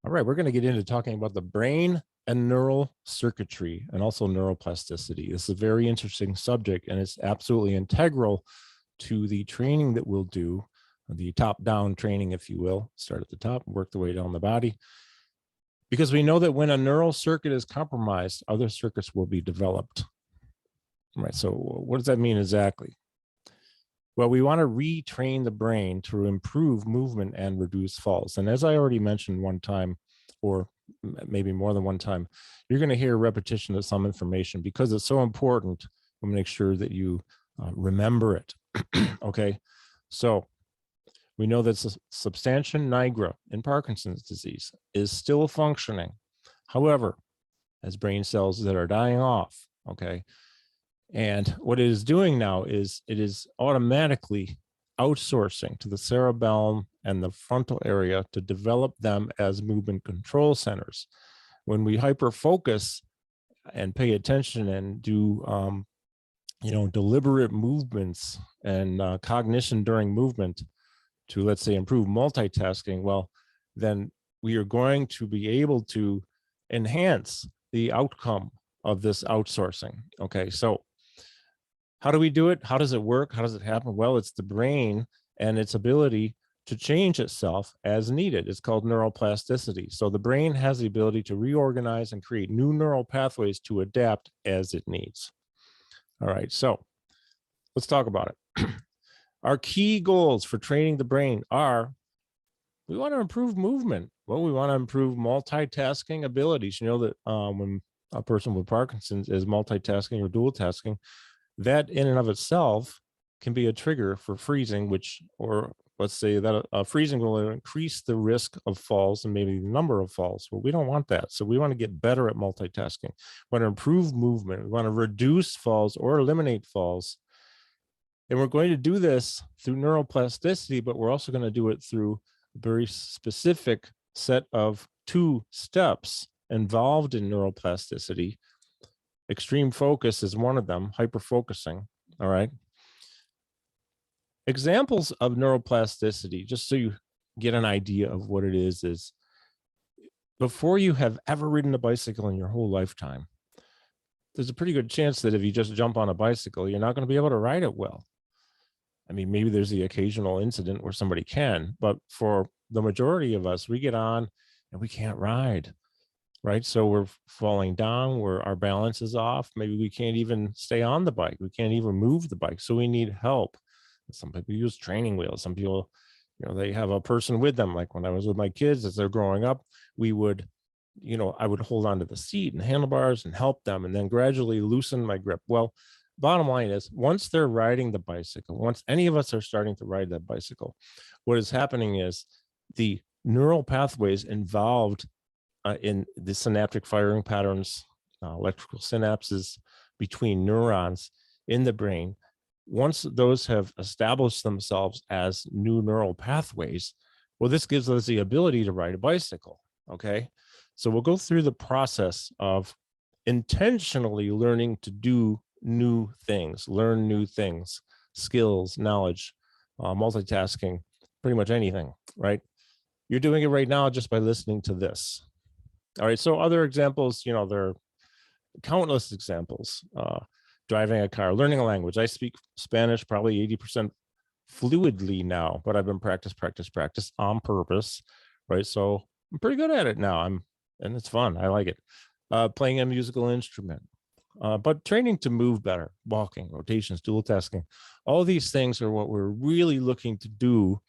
All right, we're going to get into talking about the brain and neural circuitry and also neuroplasticity. This is a very interesting subject, and it's absolutely integral to the training that we'll do, the top-down training, if you will. Start at the top, work the way down the body, because we know that when a neural circuit is compromised, other circuits will be developed. All right, so what does that mean exactly? Well, we want to retrain the brain to improve movement and reduce falls. And as I already mentioned one time, or maybe more than one time, you're going to hear repetition of some information because it's so important to make sure that you remember it. Okay, so we know that substantia nigra in Parkinson's disease is still functioning. However, as brain cells that are dying off, okay, and what it is doing now is it is automatically outsourcing to the cerebellum and the frontal area to develop them as movement control centers. When we hyper-focus and pay attention and do, deliberate movements and cognition during movement to, let's say, improve multitasking, well, then we are going to be able to enhance the outcome of this outsourcing. Okay, so how do we do it? How does it work? How does it happen? Well, it's the brain and its ability to change itself as needed. It's called neuroplasticity. So the brain has the ability to reorganize and create new neural pathways to adapt as it needs. All right, so let's talk about it. Our key goals for training the brain are, we want to improve movement. Well, we want to improve multitasking abilities. You know that when a person with Parkinson's is multitasking or dual tasking, that in and of itself can be a trigger for freezing, or let's say that freezing will increase the risk of falls and maybe the number of falls. Well, we don't want that. So we want to get better at multitasking. We want to improve movement. We want to reduce falls or eliminate falls. And we're going to do this through neuroplasticity, but we're also going to do it through a very specific set of 2 steps involved in neuroplasticity. Extreme focus is one of them, hyper-focusing, all right? Examples of neuroplasticity, just so you get an idea of what it is before you have ever ridden a bicycle in your whole lifetime, there's a pretty good chance that if you just jump on a bicycle, you're not going to be able to ride it well. I mean, maybe there's the occasional incident where somebody can, but for the majority of us, we get on and we can't ride. Right? So we're falling down, where our balance is off. Maybe we can't even stay on the bike. We can't even move the bike. So we need help. Some people use training wheels. Some people, they have a person with them. Like when I was with my kids, as they're growing up, we would, I would hold on to the seat and handlebars and help them, and then gradually loosen my grip. Well, bottom line is, once they're riding the bicycle, once any of us are starting to ride that bicycle, what is happening is the neural pathways involved in the synaptic firing patterns, electrical synapses between neurons in the brain, once those have established themselves as new neural pathways, well, this gives us the ability to ride a bicycle, okay? So we'll go through the process of intentionally learning to do new things, learn new things, skills, knowledge, multitasking, pretty much anything, right? You're doing it right now just by listening to this. All right, so other examples, there are countless examples. Driving a car, learning a language. I speak Spanish probably 80% fluidly now, but I've been practice on purpose, right? So I'm pretty good at it now. And it's fun. I like it. Playing a musical instrument, but training to move better, walking, rotations, dual tasking. All these things are what we're really looking to do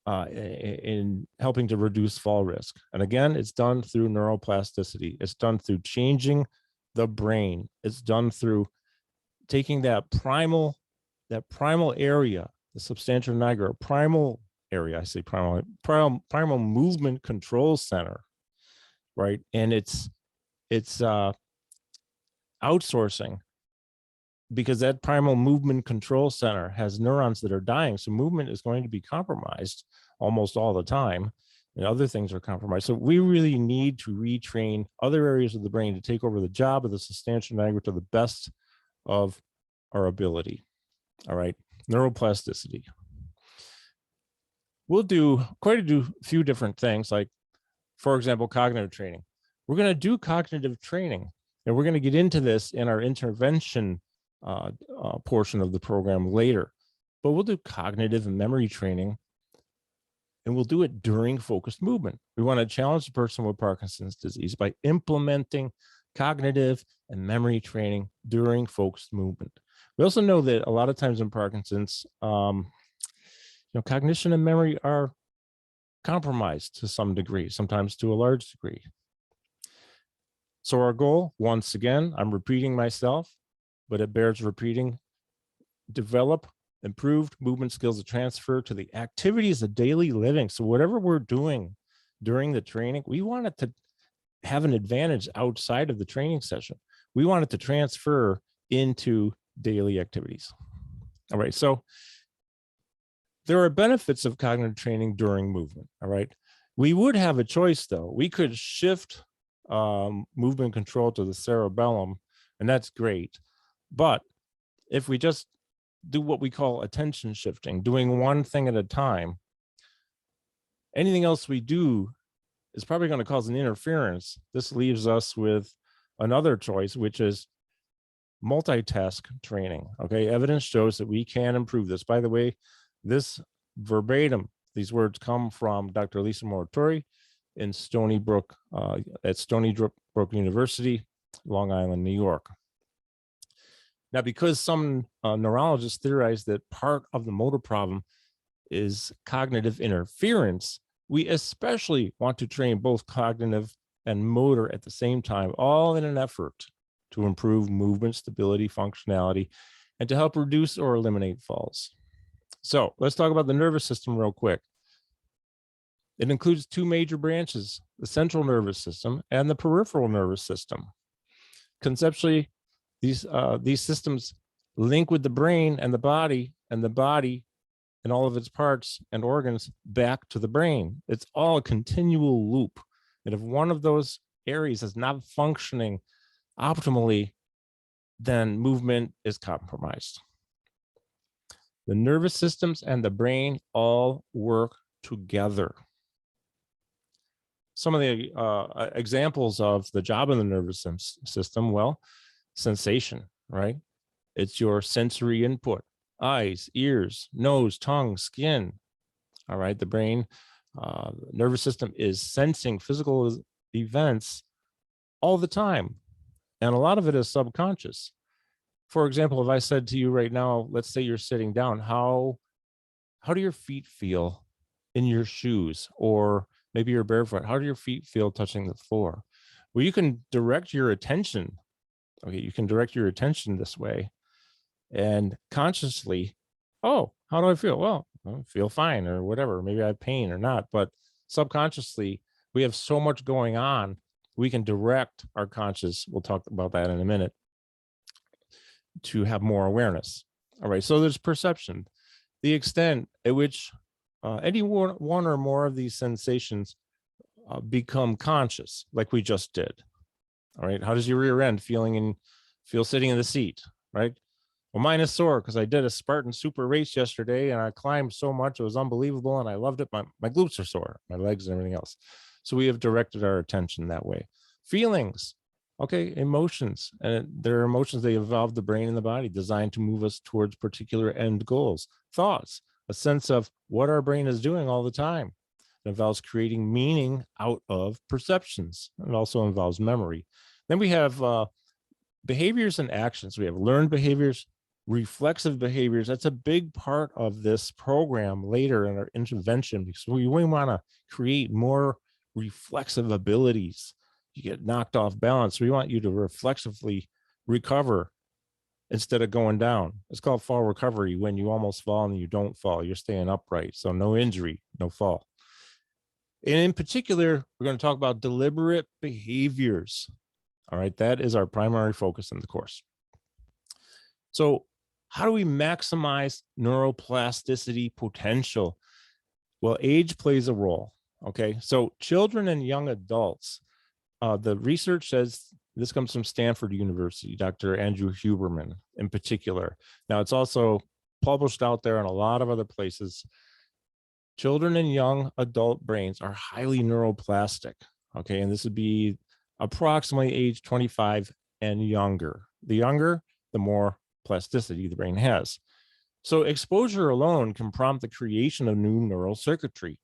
in helping to reduce fall risk. And again, it's done through neuroplasticity. It's done through changing the brain. It's done through taking that primal area, the substantia nigra, primal area, I say primal movement control center, right? And it's outsourcing, because that primal movement control center has neurons that are dying. So movement is going to be compromised almost all the time, and other things are compromised. So we really need to retrain other areas of the brain to take over the job of the substantia nigra to the best of our ability. All right, neuroplasticity. We'll do quite a few different things. Like, For example, cognitive training. We're going to do cognitive training, and we're going to get into this in our intervention portion of the program later. But we'll do cognitive and memory training, and we'll do it during focused movement. We want to challenge the person with Parkinson's disease by implementing cognitive and memory training during focused movement. We also know that a lot of times in Parkinson's, cognition and memory are compromised to some degree, sometimes to a large degree. So our goal, once again, I'm repeating myself, but it bears repeating: develop improved movement skills to transfer to the activities of daily living. So whatever we're doing during the training, we want it to have an advantage outside of the training session. We want it to transfer into daily activities. All right, so there are benefits of cognitive training during movement. All right, we would have a choice though. We could shift movement control to the cerebellum, and that's great. But if we just do what we call attention shifting, doing one thing at a time, anything else we do is probably going to cause an interference. This leaves us with another choice, which is multitask training. Okay, evidence shows that we can improve this. By the way, this verbatim, these words come from Dr. Lisa Moratori in Stony Brook, at Stony Brook University, Long Island, New York. Now, because some neurologists theorize that part of the motor problem is cognitive interference, we especially want to train both cognitive and motor at the same time, all in an effort to improve movement, stability, functionality, and to help reduce or eliminate falls. So let's talk about the nervous system real quick. It includes two major branches: the central nervous system and the peripheral nervous system. Conceptually, these systems link with the brain and the body and all of its parts and organs back to the brain. It's all a continual loop. And if one of those areas is not functioning optimally, then movement is compromised. The nervous systems and the brain all work together. Some of the examples of the job of the nervous system, well, sensation, right? It's your sensory input: eyes, ears, nose, tongue, skin. All right, the brain, nervous system is sensing physical events all the time, and a lot of it is subconscious. For example, if I said to you right now, let's say you're sitting down, how do your feet feel in your shoes? Or maybe you're barefoot. How do your feet feel touching the floor? Well, you can direct your attention. Okay, you can direct your attention this way and consciously, oh, how do I feel? Well, I feel fine or whatever. Maybe I have pain or not. But subconsciously, we have so much going on. We can direct our conscious, we'll talk about that in a minute, to have more awareness. All right, so there's perception, the extent at which any one or more of these sensations become conscious, like we just did. All right, how does your rear end feel sitting in the seat, right? Well, mine is sore because I did a Spartan super race yesterday and I climbed so much, it was unbelievable and I loved it. My glutes are sore, my legs and everything else. So we have directed our attention that way. Feelings, okay, emotions, and there are emotions, they evolve the brain and the body, designed to move us towards particular end goals. Thoughts, a sense of what our brain is doing all the time. It involves creating meaning out of perceptions. It also involves memory. Then we have behaviors and actions. We have learned behaviors, reflexive behaviors. That's a big part of this program later in our intervention, because we want to create more reflexive abilities. You get knocked off balance. We want you to reflexively recover instead of going down. It's called fall recovery, when you almost fall and you don't fall. You're staying upright. So no injury, no fall. And in particular, we're going to talk about deliberate behaviors. All right, that is our primary focus in the course. So how do we maximize neuroplasticity potential? Well, age plays a role. Okay, so children and young adults, the research says, this comes from Stanford University, Dr. Andrew Huberman in particular. Now, it's also published out there in a lot of other places. Children and young adult brains are highly neuroplastic. Okay, and this would be approximately age 25 and younger. The younger, the more plasticity the brain has. So exposure alone can prompt the creation of new neural circuitry.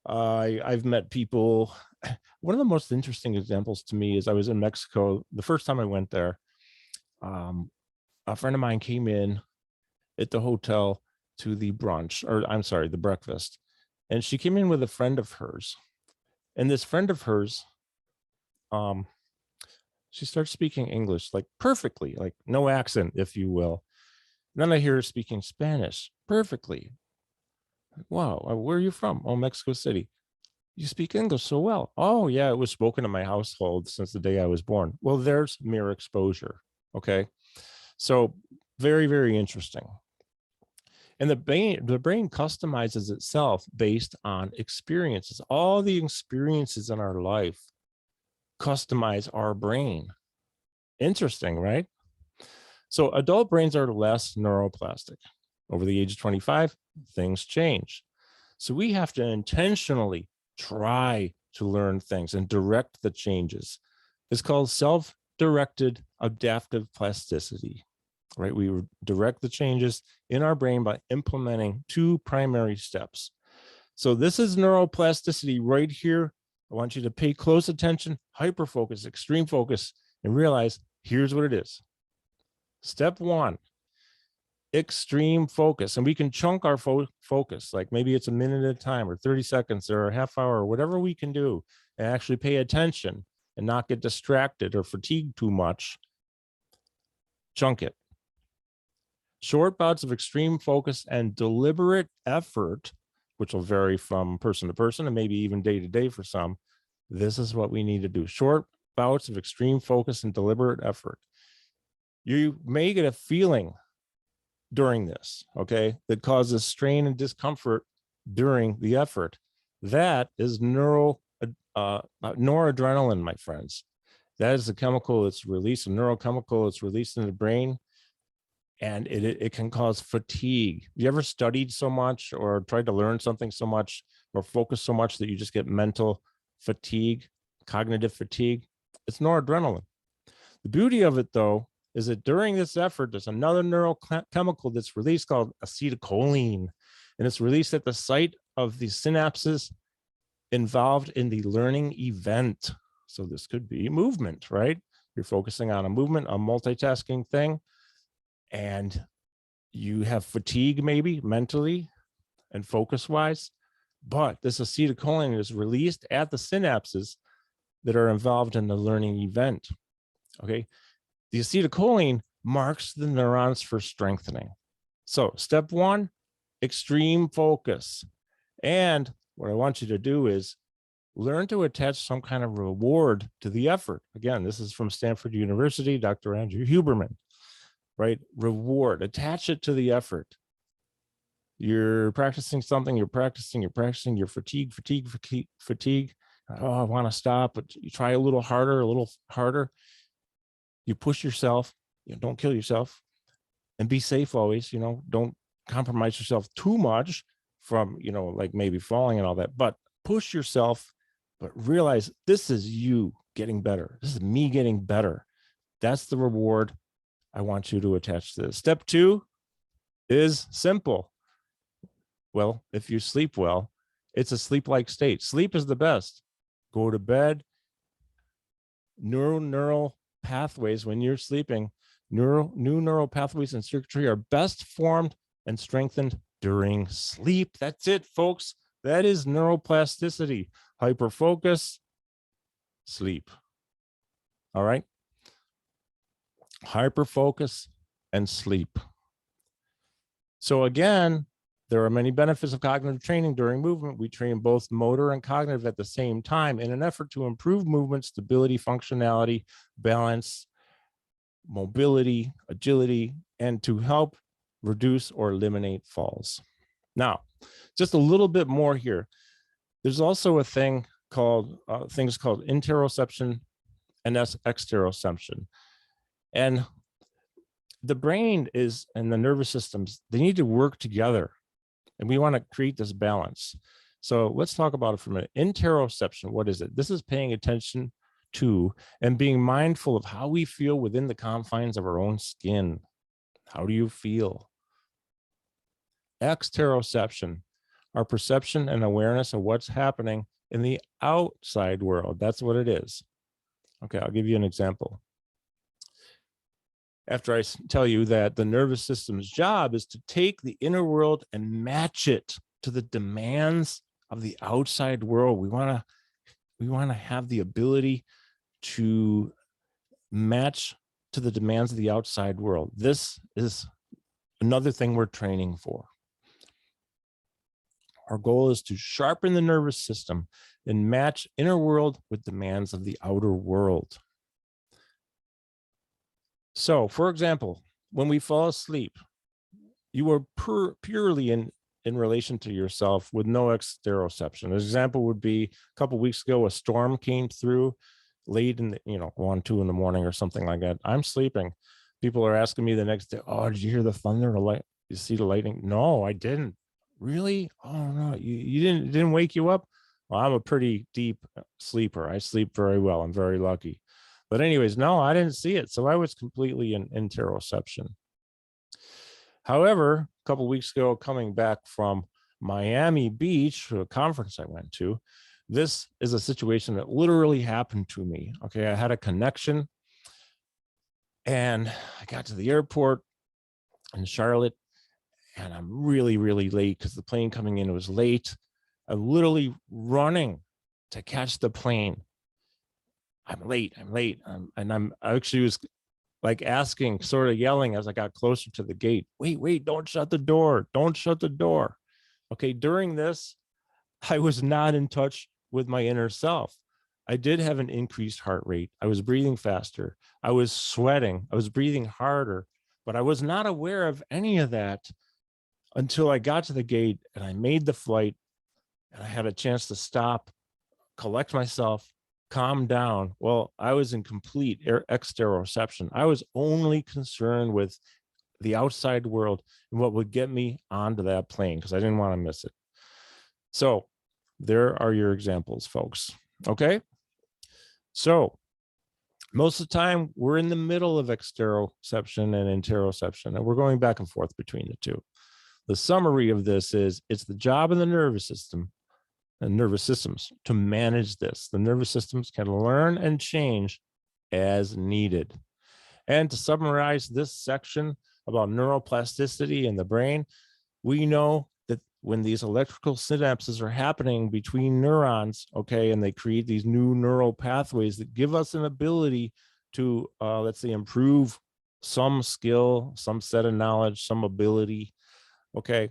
I've met people. One of the most interesting examples to me is I was in Mexico. The first time I went there, a friend of mine came in at the hotel to the brunch, or I'm sorry, the breakfast. And she came in with a friend of hers. And this friend of hers, she starts speaking English like perfectly, like no accent, if you will. And then I hear her speaking Spanish perfectly. Wow, where are you from? Oh, Mexico City. You speak English so well. Oh, yeah, it was spoken in my household since the day I was born. Well, there's mere exposure. Okay. So very, very interesting. And the brain customizes itself based on experiences. All the experiences in our life customize our brain. Interesting, right? So adult brains are less neuroplastic. Over the age of 25, things change. So we have to intentionally try to learn things and direct the changes. It's called self-directed adaptive plasticity, right? We direct the changes in our brain by implementing two primary steps. So this is neuroplasticity right here. I want you to pay close attention, hyperfocus, extreme focus, and realize here's what it is. Step one, extreme focus. And we can chunk our focus, like maybe it's a minute at a time or 30 seconds or a half hour or whatever we can do, and actually pay attention and not get distracted or fatigued too much. Chunk it. Short bouts of extreme focus and deliberate effort, which will vary from person to person and maybe even day to day for some. This is what we need to do. Short bouts of extreme focus and deliberate effort. You may get a feeling during this, okay, that causes strain and discomfort during the effort. That is noradrenaline, my friends. That is the chemical that's released, a neurochemical that's released in the brain, and it can cause fatigue. You ever studied so much or tried to learn something so much or focus so much that you just get mental fatigue, cognitive fatigue? It's noradrenaline. The beauty of it, though, is that during this effort, there's another neurochemical that's released called acetylcholine, and it's released at the site of the synapses involved in the learning event. So this could be movement, right? You're focusing on a movement, a multitasking thing, and you have fatigue maybe mentally and focus-wise, but this acetylcholine is released at the synapses that are involved in the learning event, okay? The acetylcholine marks the neurons for strengthening. So step one, extreme focus. And what I want you to do is learn to attach some kind of reward to the effort. Again, this is from Stanford University, Dr. Andrew Huberman, right? Reward, attach it to the effort. You're practicing something, you're practicing, you're fatigue. Oh, I want to stop, but you try a little harder. You push yourself, don't kill yourself, and be safe always, don't compromise yourself too much from, like maybe falling and all that, but push yourself, but realize this is you getting better. This is me getting better. That's the reward I want you to attach to this. Step two is simple. Well, if you sleep well, it's a sleep-like state. Sleep is the best. Go to bed. Neural pathways when you're sleeping, new neural pathways and circuitry are best formed and strengthened during sleep. That's it, folks. That is neuroplasticity. Hyperfocus, sleep. All right. Hyperfocus and sleep. So again, there are many benefits of cognitive training during movement. We train both motor and cognitive at the same time in an effort to improve movement, stability, functionality, balance, mobility, agility, and to help reduce or eliminate falls. Now, just a little bit more here. There's also a thing called things called interoception and exteroception. And the brain and the nervous systems, they need to work together. And we want to create this balance. So let's talk about it for a minute. Interoception, what is it? This is paying attention to and being mindful of how we feel within the confines of our own skin. How do you feel? Exteroception, our perception and awareness of what's happening in the outside world. That's what it is. Okay, I'll give you an example. After I tell you that the nervous system's job is to take the inner world and match it to the demands of the outside world. We want to have the ability to match to the demands of the outside world. This is another thing we're training for. Our goal is to sharpen the nervous system and match inner world with demands of the outer world. So, for example, when we fall asleep, you are purely in relation to yourself with no exteroception. An example would be a couple of weeks ago, a storm came through late in the, 1, 2 in the morning or something like that. I'm sleeping. People are asking me the next day, oh, did you hear the thunder or light? You see the lightning? No, I didn't. Really? Oh no, you didn't wake you up? Well, I'm a pretty deep sleeper. I sleep very well. I'm very lucky. But anyways, no, I didn't see it. So I was completely in interoception. However, a couple of weeks ago, coming back from Miami Beach, a conference I went to, this is a situation that literally happened to me. Okay, I had a connection and I got to the airport in Charlotte and I'm really, really late because the plane coming in was late. I'm literally running to catch the plane. I'm late. I actually was like asking, sort of yelling as I got closer to the gate, wait, don't shut the door. Don't shut the door. Okay, during this, I was not in touch with my inner self. I did have an increased heart rate. I was breathing faster. I was sweating. I was breathing harder, but I was not aware of any of that until I got to the gate and I made the flight and I had a chance to stop, collect myself, calm down. Well, I was in complete exteroception. I was only concerned with the outside world and what would get me onto that plane because I didn't want to miss it. So there are your examples, folks. Okay. So most of the time we're in the middle of exteroception and interoception, and we're going back and forth between the two. The summary of this is it's the job of the nervous system and nervous systems to manage this. The nervous systems can learn and change as needed. And to summarize this section about neuroplasticity in the brain, we know that when these electrical synapses are happening between neurons, okay, and they create these new neural pathways that give us an ability to, let's say, improve some skill, some set of knowledge, some ability, okay,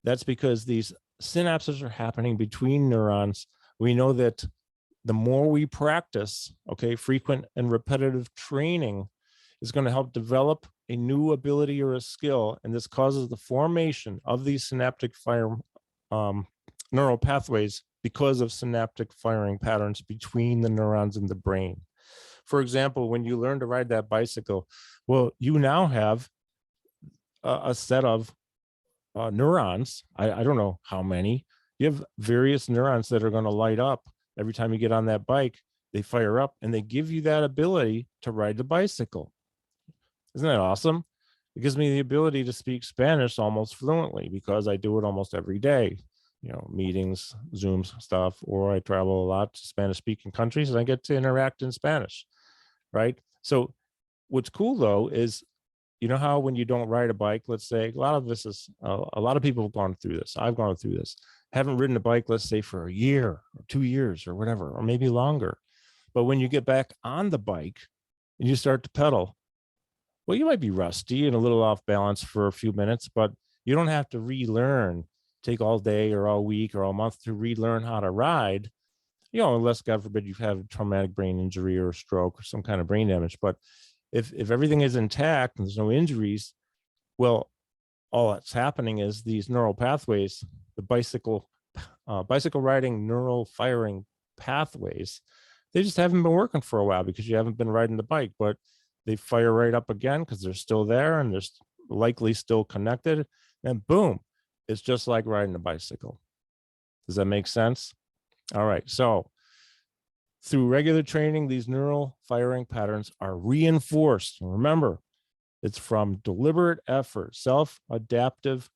that's because these synapses are happening between neurons. We know that the more we practice, okay, frequent and repetitive training is going to help develop a new ability or a skill, and this causes the formation of these synaptic neural pathways because of synaptic firing patterns between the neurons in the brain. For example, when you learn to ride that bicycle, well, you now have a set of neurons. I don't know how many. You have various neurons that are going to light up every time you get on that bike. They fire up and they give you that ability to ride the bicycle. Isn't that awesome? It gives me the ability to speak Spanish almost fluently because I do it almost every day. Meetings, Zooms, stuff, or I travel a lot to Spanish speaking countries and I get to interact in Spanish, right? So what's cool though is, you know how when you don't ride a bike, let's say, a lot of people have gone through this. I've gone through this. Haven't ridden a bike, let's say, for a year or 2 years or whatever, or maybe longer. But when you get back on the bike and you start to pedal, well, you might be rusty and a little off balance for a few minutes, but you don't have to relearn, take all day or all week or all month to relearn how to ride, unless, God forbid, you've had a traumatic brain injury or a stroke or some kind of brain damage. But if everything is intact and there's no injuries, well, all that's happening is these neural pathways, the bicycle riding neural firing pathways, they just haven't been working for a while because you haven't been riding the bike, but they fire right up again because they're still there and they're likely still connected. And boom, it's just like riding a bicycle. Does that make sense? All right. So through regular training, these neural firing patterns are reinforced. Remember, it's from deliberate effort, self-adaptive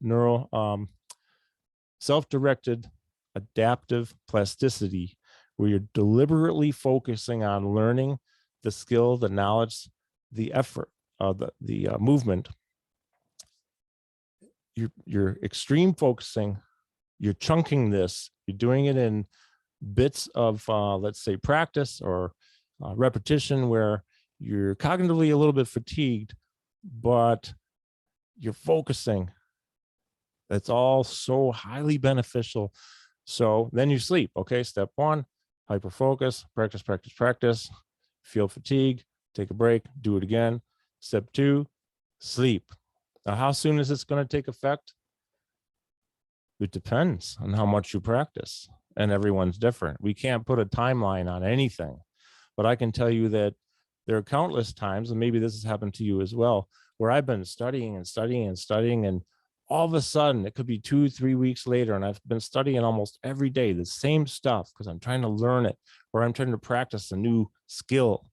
self-directed adaptive plasticity, where you're deliberately focusing on learning the skill, the knowledge, the effort, the movement. You're extreme focusing, you're chunking this, you're doing it in bits of, let's say, practice or repetition, where you're cognitively a little bit fatigued, but you're focusing. That's all so highly beneficial. So then you sleep. Okay, step one, hyper focus, practice, practice, practice. Feel fatigue, take a break, do it again. Step two, sleep. Now, how soon is this going to take effect? It depends on how much you practice, and everyone's different. We can't put a timeline on anything, but I can tell you that there are countless times, and maybe this has happened to you as well, where I've been studying and studying and studying, and all of a sudden it could be 2-3 weeks later, and I've been studying almost every day the same stuff because I'm trying to learn it, or I'm trying to practice a new skill.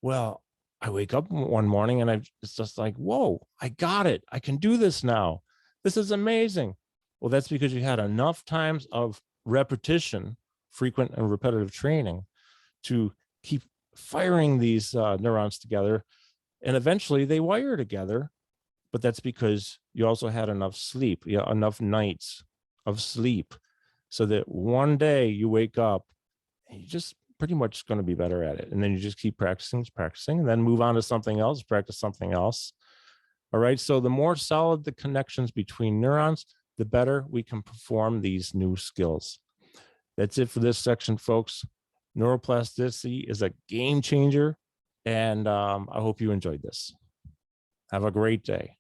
Well, I wake up one morning and it's just like, whoa, I got it. I can do this now. This is amazing. Well, that's because you had enough times of repetition, frequent and repetitive training, to keep firing these neurons together. And eventually they wire together. But that's because you also had enough sleep, enough nights of sleep, so that one day you wake up and you just pretty much going to be better at it. And then you just keep practicing, and then move on to something else, practice something else. All right. So the more solid the connections between neurons, the better we can perform these new skills. That's it for this section, folks. Neuroplasticity is a game changer, and I hope you enjoyed this. Have a great day.